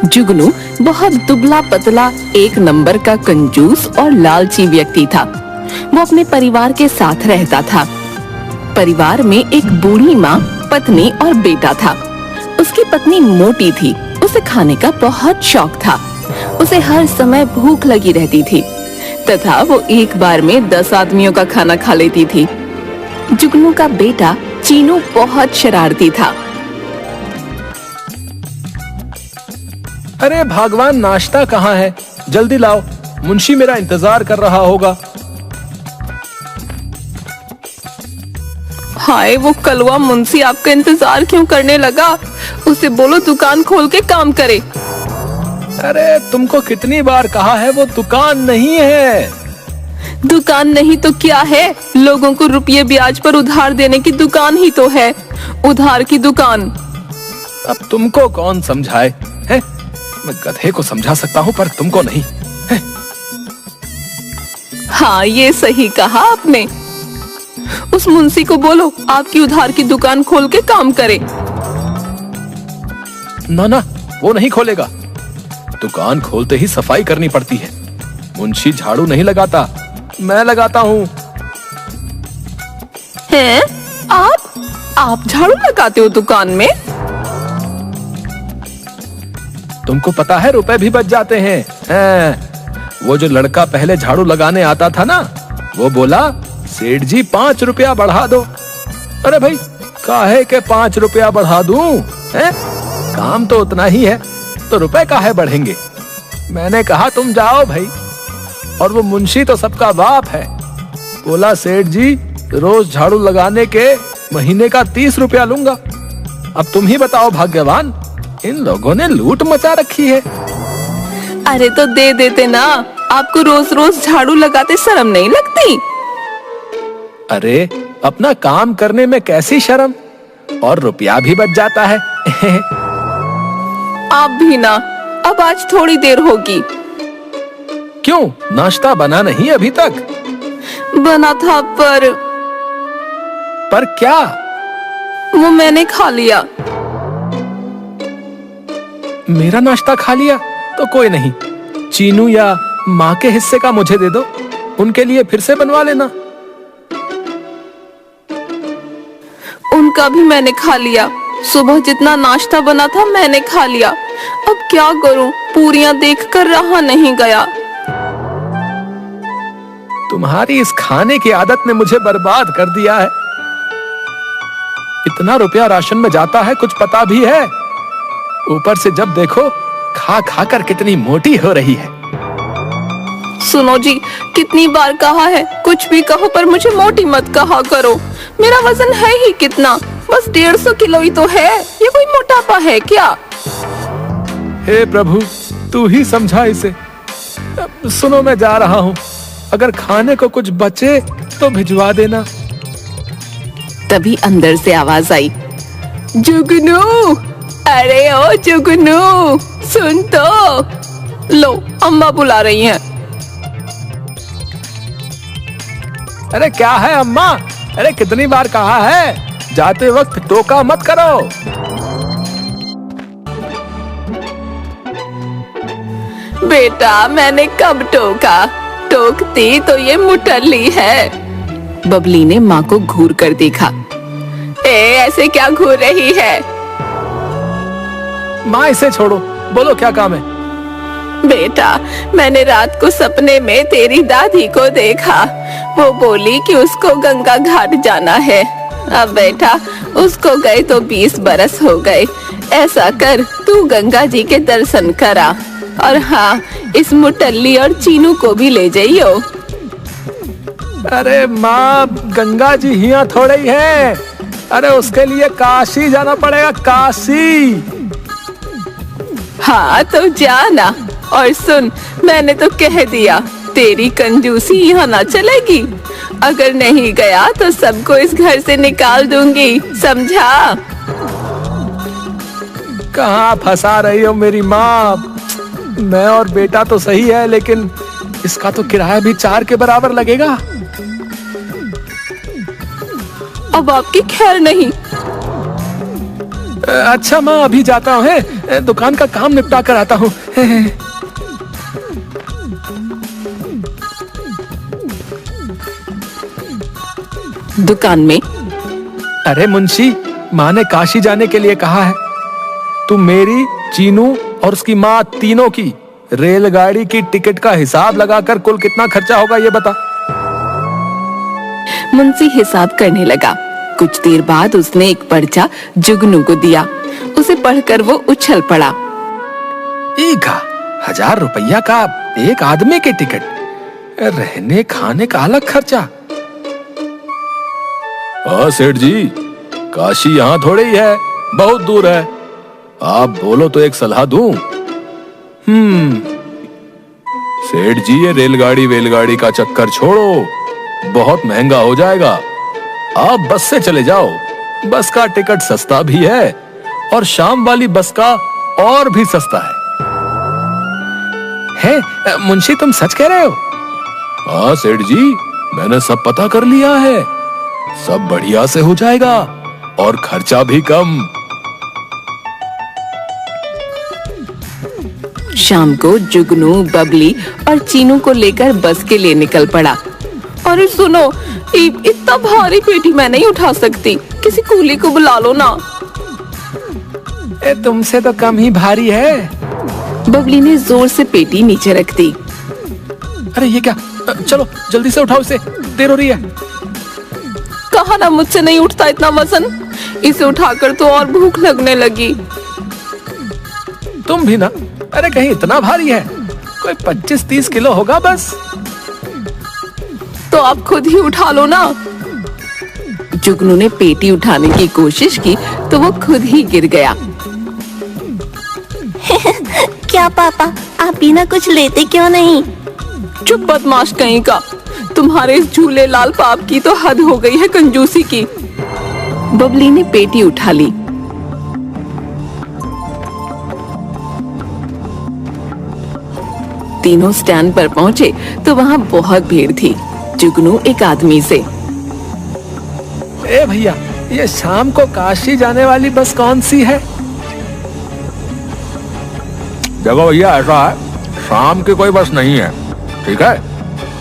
जुगनू बहुत दुबला पतला एक नंबर का कंजूस और लालची व्यक्ति था। वो अपने परिवार के साथ रहता था। परिवार में एक बूढ़ी माँ, पत्नी और बेटा था। उसकी पत्नी मोटी थी। उसे खाने का बहुत शौक था। उसे हर समय भूख लगी रहती थी तथा वो एक बार में 10 आदमियों का खाना खा लेती थी। जुगनू का बेटा चीनू बहुत शरारती था। अरे भगवान, नाश्ता कहाँ है? जल्दी लाओ, मुंशी मेरा इंतजार कर रहा होगा। हाय, वो कलवा मुंशी आपका इंतजार क्यों करने लगा? उसे बोलो दुकान खोल के काम करे। अरे तुमको कितनी बार कहा है, वो दुकान नहीं है। दुकान नहीं तो क्या है? लोगों को रुपये ब्याज पर उधार देने की दुकान ही तो है। उधार की दुकान। अब तुमको कौन समझाए है? मैं गधे को समझा सकता हूँ पर तुमको नहीं है? हाँ, ये सही कहा आपने। उस मुंशी को बोलो आपकी उधार की दुकान खोल के काम करे। ना ना, वो नहीं खोलेगा। दुकान खोलते ही सफाई करनी पड़ती है। मुंशी झाड़ू नहीं लगाता, मैं लगाता हूँ। हैं? आप झाड़ू लगाते हो दुकान में? तुमको पता है रुपए भी बच जाते हैं। वो जो लड़का पहले झाड़ू लगाने आता था ना, वो बोला सेठ जी 5 रुपया बढ़ा दो। अरे भाई, काहे के 5 रुपया बढ़ा दूं? हैं? काम तो उतना ही है, तो रुपए काहे बढ़ेंगे? मैंने कहा तुम जाओ भाई। और वो मुंशी तो सबका बाप है। बोला सेठ जी रोज झाड़ू लगाने के महीने का 30 रुपया लूंगा। अब तुम ही बताओ भाग्यवान, इन लोगों ने लूट मचा रखी है। अरे तो दे देते ना। आपको रोज रोज झाड़ू लगाते शर्म नहीं लगती? अरे अपना काम करने में कैसी शर्म, और रुपया भी बच जाता है। आप भी ना। अब आज थोड़ी देर होगी। क्यों, नाश्ता बना नहीं अभी तक? बना था पर क्या? वो मैंने खा लिया। मेरा नाश्ता खा लिया? तो कोई नहीं, चीनू या माँ के हिस्से का मुझे दे दो, उनके लिए फिर से बनवा लेना। उनका भी मैंने खा लिया। सुबह जितना नाश्ता बना था मैंने खा लिया। अब क्या करूं, पूरियां देखकर रहा नहीं गया। तुम्हारी इस खाने की आदत ने मुझे बर्बाद कर दिया है। इतना रुपया राशन में जाता है, कुछ पता भी है? ऊपर से जब देखो खा खा कर कितनी मोटी हो रही है। सुनो जी, कितनी बार कहा है, कुछ भी कहो पर मुझे मोटी मत कहा करो। मेरा वजन है ही कितना, बस 150 किलो ही तो है। ये कोई मोटापा है क्या? हे प्रभु, तू ही समझा इसे। सुनो, मैं जा रहा हूँ। अगर खाने को कुछ बचे तो भिजवा देना। तभी अंदर से आवाज आई, जुगनू, अरे ओ जुगनू, सुन तो। लो, अम्मा बुला रही हैं। अरे क्या है अम्मा? अरे कितनी बार कहा है, जाते वक्त टोका मत करो। बेटा, मैंने कब टोका? टोकती तो ये मुटल्ली है। बबली ने माँ को घूर कर देखा। ऐसे क्या घूर रही है? माँ इसे छोड़ो, बोलो क्या काम है? बेटा, मैंने रात को सपने में तेरी दादी को देखा। वो बोली कि उसको गंगा घाट जाना है। अब बेटा, उसको गए तो 20 बरस हो गए। ऐसा कर, तू गंगा जी के दर्शन करा। और हाँ, इस मुटल्ली और चीनू को भी ले जाइयो। अरे माँ, गंगा जी यहाँ थोड़े ही है। अरे उसके लिए काशी जाना पड़ेगा, काशी। हाँ तो जाना। और सुन, मैंने तो कह दिया, तेरी कंजूसी यहाँ ना चलेगी। अगर नहीं गया तो सबको इस घर से निकाल दूंगी, समझा? कहाँ फंसा रही हो मेरी माँ? मैं और बेटा तो सही है, लेकिन इसका तो किराया भी 4 के बराबर लगेगा। अब आपकी खैर नहीं। अच्छा माँ, अभी जाता हूँ, दुकान का काम निपटा कर आता हूँ। दुकान में अरे मुंशी, माँ ने काशी जाने के लिए कहा है। तुम मेरी, चीनू और उसकी माँ तीनों की रेलगाड़ी की टिकट का हिसाब लगाकर कुल कितना खर्चा होगा ये बता। मुंशी हिसाब करने लगा। कुछ देर बाद उसने एक पर्चा जुगनू को दिया। उसे पढ़कर वो उछल पड़ा। 1000 रुपया का एक आदमी की टिकट, रहने खाने का अलग खर्चा। हाँ सेठ जी, काशी यहाँ थोड़े ही है, बहुत दूर है। आप बोलो तो एक सलाह दूं? सेठ जी, ये रेलगाड़ी का चक्कर छोड़ो, बहुत महंगा हो जाएगा। आप बस से चले जाओ, बस का टिकट सस्ता भी है और शाम वाली बस का और भी सस्ता है। मुंशी, तुम सच कह रहे हो? हाँ सेठ जी, मैंने सब पता कर लिया है, सब बढ़िया से हो जाएगा और खर्चा भी कम। शाम को जुगनू, बबली और चीनू को लेकर बस के लिए निकल पड़ा। अरे सुनो, इतना भारी पेटी मैं नहीं उठा सकती, किसी कूली को बुला लो ना। तुमसे तो कम ही भारी है। बबली ने जोर से पेटी नीचे रख दी। अरे ये क्या, चलो जल्दी से उठाओ इसे, देर हो रही है। कहा ना मुझसे नहीं उठता इतना वजन, इसे उठाकर तो और भूख लगने लगी। तुम भी ना, अरे कहीं इतना भारी है, कोई 25-30 किलो होगा बस। तो आप खुद ही उठा लो ना। जुगनू ने पेटी उठाने की कोशिश की तो वो खुद ही गिर गया। क्या पापा, आप बिना कुछ लेते क्यों नहीं? चुप बदमाश कहीं का, तुम्हारे इस झूले लाल पाप की तो हद हो गई है कंजूसी की। बबली ने पेटी उठा ली। तीनों स्टैंड पर पहुंचे तो वहां बहुत भीड़ थी। जुगनू एक आदमी से, ए भैया, ये शाम को काशी जाने वाली बस कौन सी है? देखो भैया, ऐसा है, शाम की कोई बस नहीं है, ठीक है?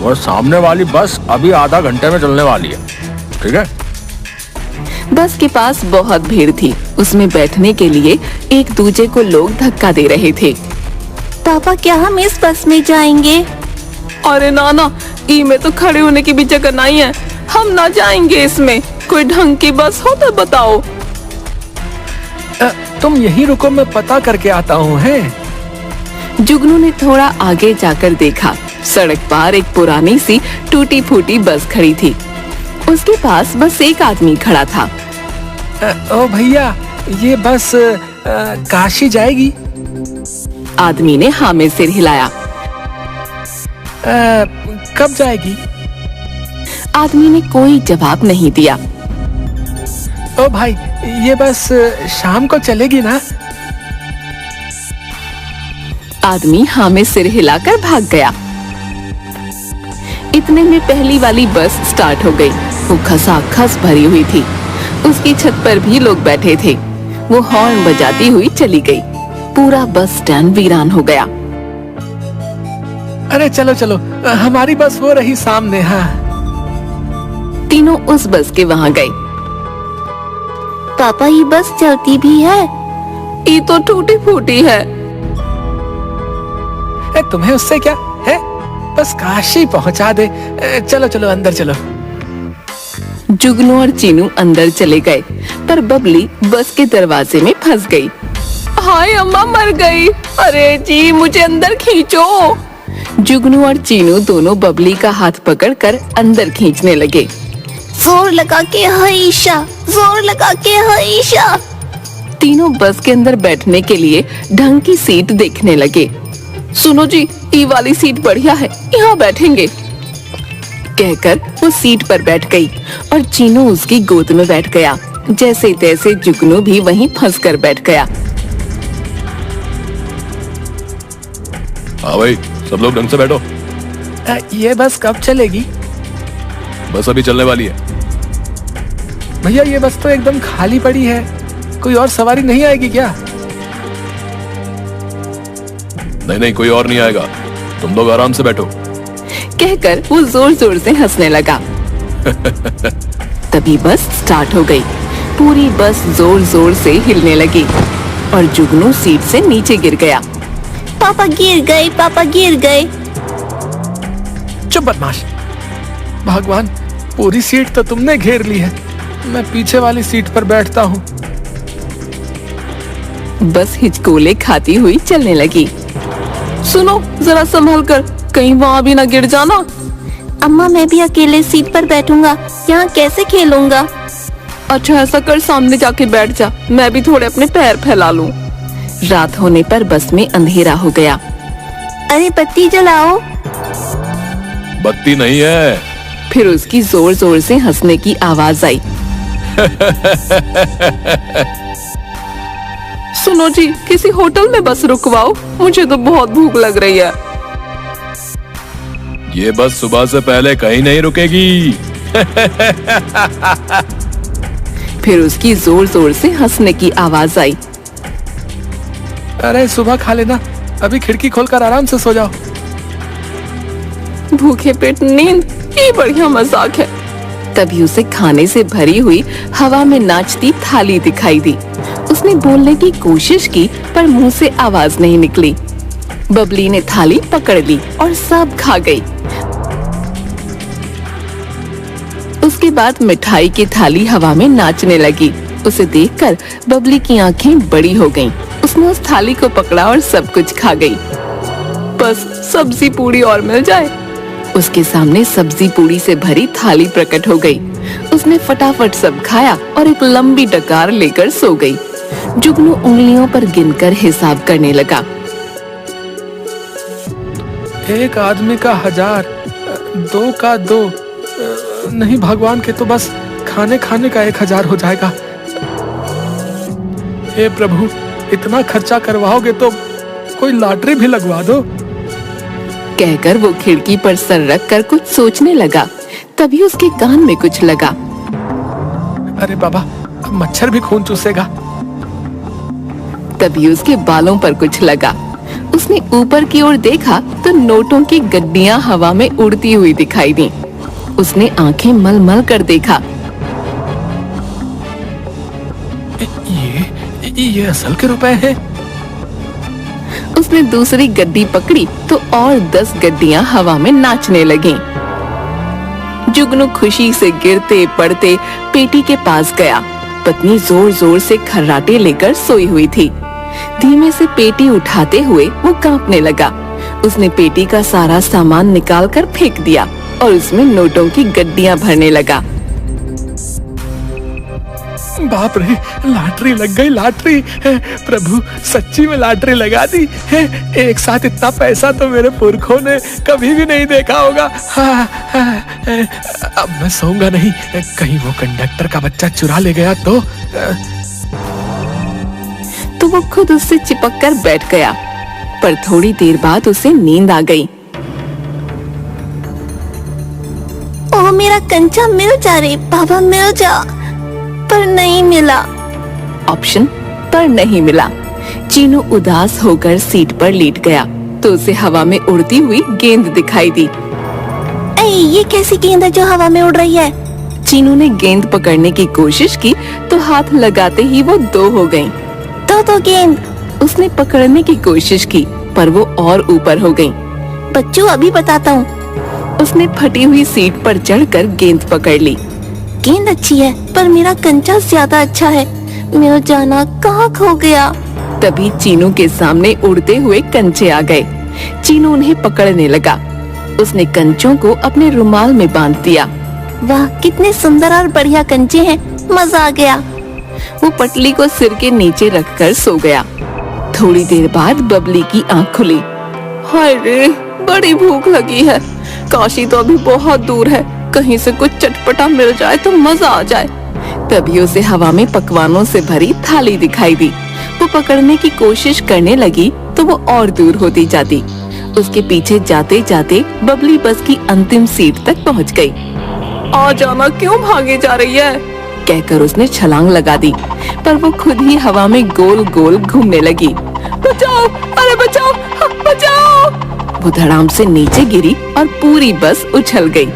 वो सामने वाली बस अभी आधा घंटे में चलने वाली है, ठीक है? बस के पास बहुत भीड़ थी। उसमें बैठने के लिए एक दूजे को लोग धक्का दे रहे थे। पापा, क्या हम इस बस में जाएंगे? अरे नाना, में तो खड़े होने की भी जगह नहीं है, हम ना जाएंगे इसमें। कोई ढंग की बस हो तो बताओ। तुम यहीं रुको, मैं पता करके आता हूँ। है जुगनू ने थोड़ा आगे जाकर देखा। सड़क पार एक पुरानी सी टूटी फूटी बस खड़ी थी। उसके पास बस एक आदमी खड़ा था। ओ भैया, ये बस काशी जाएगी? आदमी ने हाँ में सिर हिलाया। कब जाएगी? आदमी ने कोई जवाब नहीं दिया। ओ भाई, ये बस शाम को चलेगी ना? आदमी हाँ में सिर हिलाकर भाग गया। इतने में पहली वाली बस स्टार्ट हो गई। वो खसाखस भरी हुई थी। उसकी छत पर भी लोग बैठे थे। वो हॉर्न बजाती हुई चली गई। पूरा बस स्टैंड वीरान हो गया। अरे चलो चलो, हमारी बस हो रही सामने। हाँ, तीनों उस बस के वहाँ गए। पापा, ये बस चलती भी है? ये तो टूटी फूटी है। तुम्हें उससे क्या है, बस काशी पहुंचा दे। चलो चलो, अंदर चलो। जुगनू और चीनू अंदर चले गए, पर बबली बस के दरवाजे में फंस गई। हाय अम्मा, मर गई। अरे जी, मुझे अंदर खींचो। जुगनू और चीनू दोनों बबली का हाथ पकड़कर अंदर खींचने लगे। जोर लगा के हईशा, जोर लगा के हईशा। तीनों बस के अंदर बैठने के लिए ढंग की सीट देखने लगे। सुनो जी, ये वाली सीट बढ़िया है, यहाँ बैठेंगे। कहकर वो सीट पर बैठ गई और चीनू उसकी गोद में बैठ गया। जैसे तैसे जुगनू भी वहीं फंसकर बैठ गया। हाँ भाई, सब लोग ढंग से बैठो। ये बस कब चलेगी? बस अभी चलने वाली है। भैया, ये बस तो एकदम खाली पड़ी है। कोई और सवारी नहीं आएगी क्या? नहीं नहीं, कोई और नहीं आएगा, तुम लोग आराम से बैठो, कहकर वो जोर जोर से हंसने लगा। तभी बस स्टार्ट हो गई। पूरी बस जोर जोर से हिलने लगी और जुगनू सीट से नीचे गिर गया। पापा गिर गए, पापा गिर गए। चुप बदमाश। भगवान, पूरी सीट तो तुमने घेर ली है, मैं पीछे वाली सीट पर बैठता हूँ। बस हिचकोले खाती हुई चलने लगी। सुनो, जरा संभल कर, कहीं वहाँ भी ना गिर जाना। अम्मा, मैं भी अकेले सीट पर बैठूंगा, यहाँ कैसे खेलूंगा? अच्छा ऐसा कर, सामने जाके बैठ जा, मैं भी थोड़े अपने पैर फैला लूं। रात होने पर बस में अंधेरा हो गया। अरे बत्ती जलाओ। बत्ती नहीं है। फिर उसकी जोर जोर से हंसने की आवाज आई। सुनो जी, किसी होटल में बस रुकवाओ, मुझे तो बहुत भूख लग रही है। ये बस सुबह से पहले कहीं नहीं रुकेगी। फिर उसकी जोर जोर से हंसने की आवाज आई। अरे सुबह खा लेना, अभी खिड़की खोलकर आराम से सो जाओ। भूखे पेट नींद, ये बढ़िया मजाक है। तभी उसे खाने से भरी हुई हवा में नाचती थाली दिखाई दी। उसने बोलने की कोशिश की पर मुंह से आवाज नहीं निकली। बबली ने थाली पकड़ ली और सब खा गई। उसके बाद मिठाई की थाली हवा में नाचने लगी। उसे देखकर बबली की आंखें बड़ी हो गईं। उसने उस थाली को पकड़ा और सब कुछ खा गई। बस सब्जी पूरी और मिल जाए। उसके सामने सब्जी पूरी से भरी थाली प्रकट हो गई। उसने फटाफट सब खाया और एक लंबी डकार लेकर सो गई। जुगनू उंगलियों पर गिनकर हिसाब करने लगा। एक आदमी का 1000, 2 का 2, नहीं भगवान के तो बस खाने खाने का 1000 हो जाएगा। हे प्रभु, इतना खर्चा करवाओगे तो कोई लॉटरी भी लगवा दो। कहकर वो खिड़की पर सर रख कर कुछ सोचने लगा। तभी उसके कान में कुछ लगा। अरे बाबा, अब मच्छर भी खून चूसेगा। तभी उसके बालों पर कुछ लगा। उसने ऊपर की ओर देखा तो नोटों की गड्डियां हवा में उड़ती हुई दिखाई दी। उसने आंखें मल मल कर देखा। ये असल के रुपए हैं। उसने दूसरी गड्डी पकड़ी तो और 10 गड्डियां हवा में नाचने लगीं। जुगनू खुशी से गिरते पड़ते पेटी के पास गया। पत्नी जोर जोर से खर्राटे लेकर सोई हुई थी। धीमे से पेटी उठाते हुए वो कांपने लगा। उसने पेटी का सारा सामान निकालकर फेंक दिया और उसमें नोटों की गड्डियां भरने लगा। बाप रे, लॉटरी लग गई, लॉटरी। प्रभु, सच्ची में लॉटरी लगा दी है। एक साथ इतना पैसा तो मेरे पुरखों ने कभी भी नहीं देखा होगा। अब मैं सोऊंगा नहीं, कहीं वो कंडक्टर का बच्चा चुरा ले गया तो वो खुद उससे चिपक कर बैठ गया। पर थोड़ी देर बाद उसे नींद आ गई। ओह, मेरा कंचा मिल जा रे बाबा, मिल जा। पर नहीं मिला। ऑप्शन पर नहीं मिला। चीनू उदास होकर सीट पर लेट गया तो उसे हवा में उड़ती हुई गेंद दिखाई दी। ये कैसी गेंद है जो हवा में उड़ रही है? चीनू ने गेंद पकड़ने की कोशिश की तो हाथ लगाते ही वो 2 हो गई। तो गेंद। उसने पकड़ने की कोशिश की पर वो और ऊपर हो गई। बच्चों, अभी बताता हूँ। उसने फटी हुई सीट पर चढ़कर गेंद पकड़ ली। गेंद अच्छी है पर मेरा कंचा ज्यादा अच्छा है। मिल जाना, कहाँ खो गया? तभी चीनू के सामने उड़ते हुए कंचे आ गए। चीनू उन्हें पकड़ने लगा। उसने कंचों को अपने रुमाल में बांध दिया। वाह, कितने सुंदर और बढ़िया कंचे हैं, मजा आ गया। वो पटली को सिर के नीचे रखकर सो गया। थोड़ी देर बाद बबली की आंख खुली। हाय रे, बड़ी भूख लगी है। काशी तो अभी बहुत दूर है, कहीं से कुछ चटपटा मिल जाए तो मजा आ जाए। तभी उसे हवा में पकवानों से भरी थाली दिखाई दी। वो पकड़ने की कोशिश करने लगी तो वो और दूर होती जाती। उसके पीछे जाते जाते बबली बस की अंतिम सीट तक पहुंच गई। आ जाना, क्यों भागे जा रही है? कहकर उसने छलांग लगा दी, पर वो खुद ही हवा में गोल गोल घूमने लगी। बचाओ, अरे बचाओ, बचाओ! वो धड़ाम से नीचे गिरी और पूरी बस उछल गई।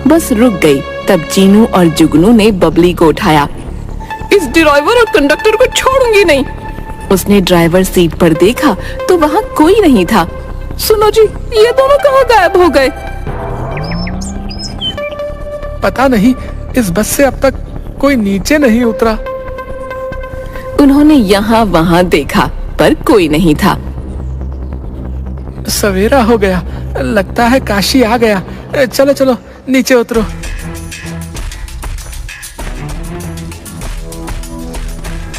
बस रुक गई। तब जीनू और जुगनू ने बबली को उठाया। इस ड्राइवर और कंडक्टर को छोड़ूंगी नहीं। उसने ड्राइवर सीट पर देखा तो वहाँ कोई नहीं था। सुनो जी, ये दोनों कहाँ गायब हो गए? पता नहीं, इस बस से अब तक कोई नीचे नहीं उतरा। उन्होंने यहाँ वहाँ देखा पर कोई नहीं था। सवेरा हो गया, लगता है काशी आ गया। चलो चलो नीचे उतरो।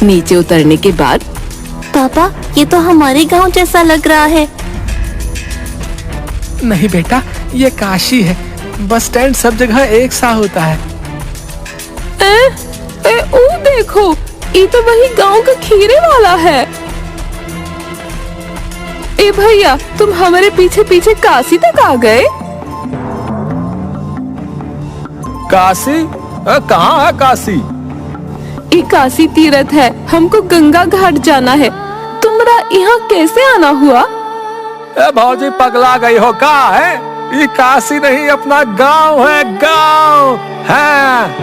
नीचे उतरने के बाद पापा, ये तो हमारे गांव जैसा लग रहा है। नहीं बेटा, ये काशी है। बस स्टैंड सब जगह एक सा होता है। ओ देखो, ये तो वही गांव का खीरे वाला है। ए भैया, तुम हमारे पीछे पीछे काशी तक आ गए? काशी? कहाँ है काशी? ये काशी तीर्थ है, हमको गंगा घाट जाना है। तुम्हारा यहाँ कैसे आना हुआ? भौजी पगला गई हो का है? ये काशी नहीं, अपना गांव है, गांव है।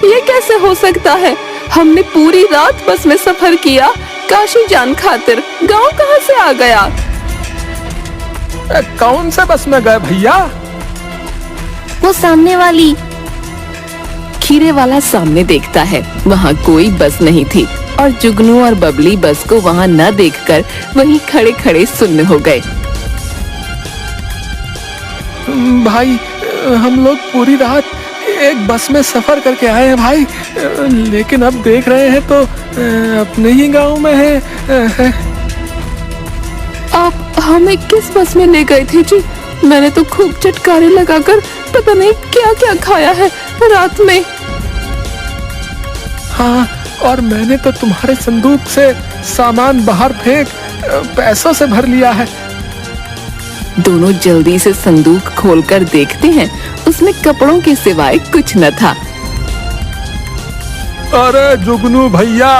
ये कैसे हो सकता है? हमने पूरी रात बस में सफर किया काशी जान खातिर। गांव कहाँ से आ गया? कौन से बस में गए भैया? वो सामने वाली। खीरे वाला सामने देखता है, वहाँ कोई बस नहीं थी और जुगनू और बबली बस को वहाँ न देखकर वहीं खड़े खड़े सुन्न हो गए। भाई, हम लोग पूरी रात एक बस में सफर करके आए हैं भाई, लेकिन अब देख रहे हैं तो अपने ही गांव में है। आप हमें किस बस में ले गए थे जी? मैंने तो खूब चटकारे लगाकर पता नहीं क्या क्या खाया है रात में। हाँ, और मैंने तो तुम्हारे संदूक से सामान बाहर फेंक पैसों से भर लिया है। दोनों जल्दी से संदूक खोलकर देखते हैं, उसमें कपड़ों के सिवाय कुछ न था। अरे जुगनू भैया,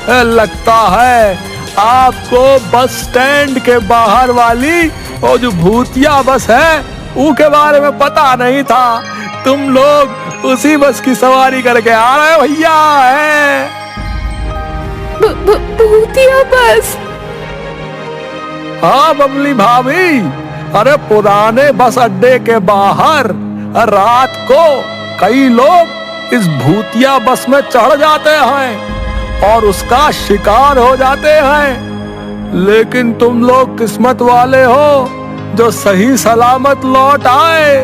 लगता है आपको बस स्टैंड के बाहर वाली वो जो भूतिया बस है उसके बारे में पता नहीं था। तुम लोग उसी बस की सवारी करके आ रहे हो भैया। है भूतिया बस? हाँ बबली भाभी, अरे पुराने बस अड्डे के बाहर रात को कई लोग इस भूतिया बस में चढ़ जाते हैं और उसका शिकार हो जाते हैं, लेकिन तुम लोग किस्मत वाले हो जो सही सलामत लौट आए।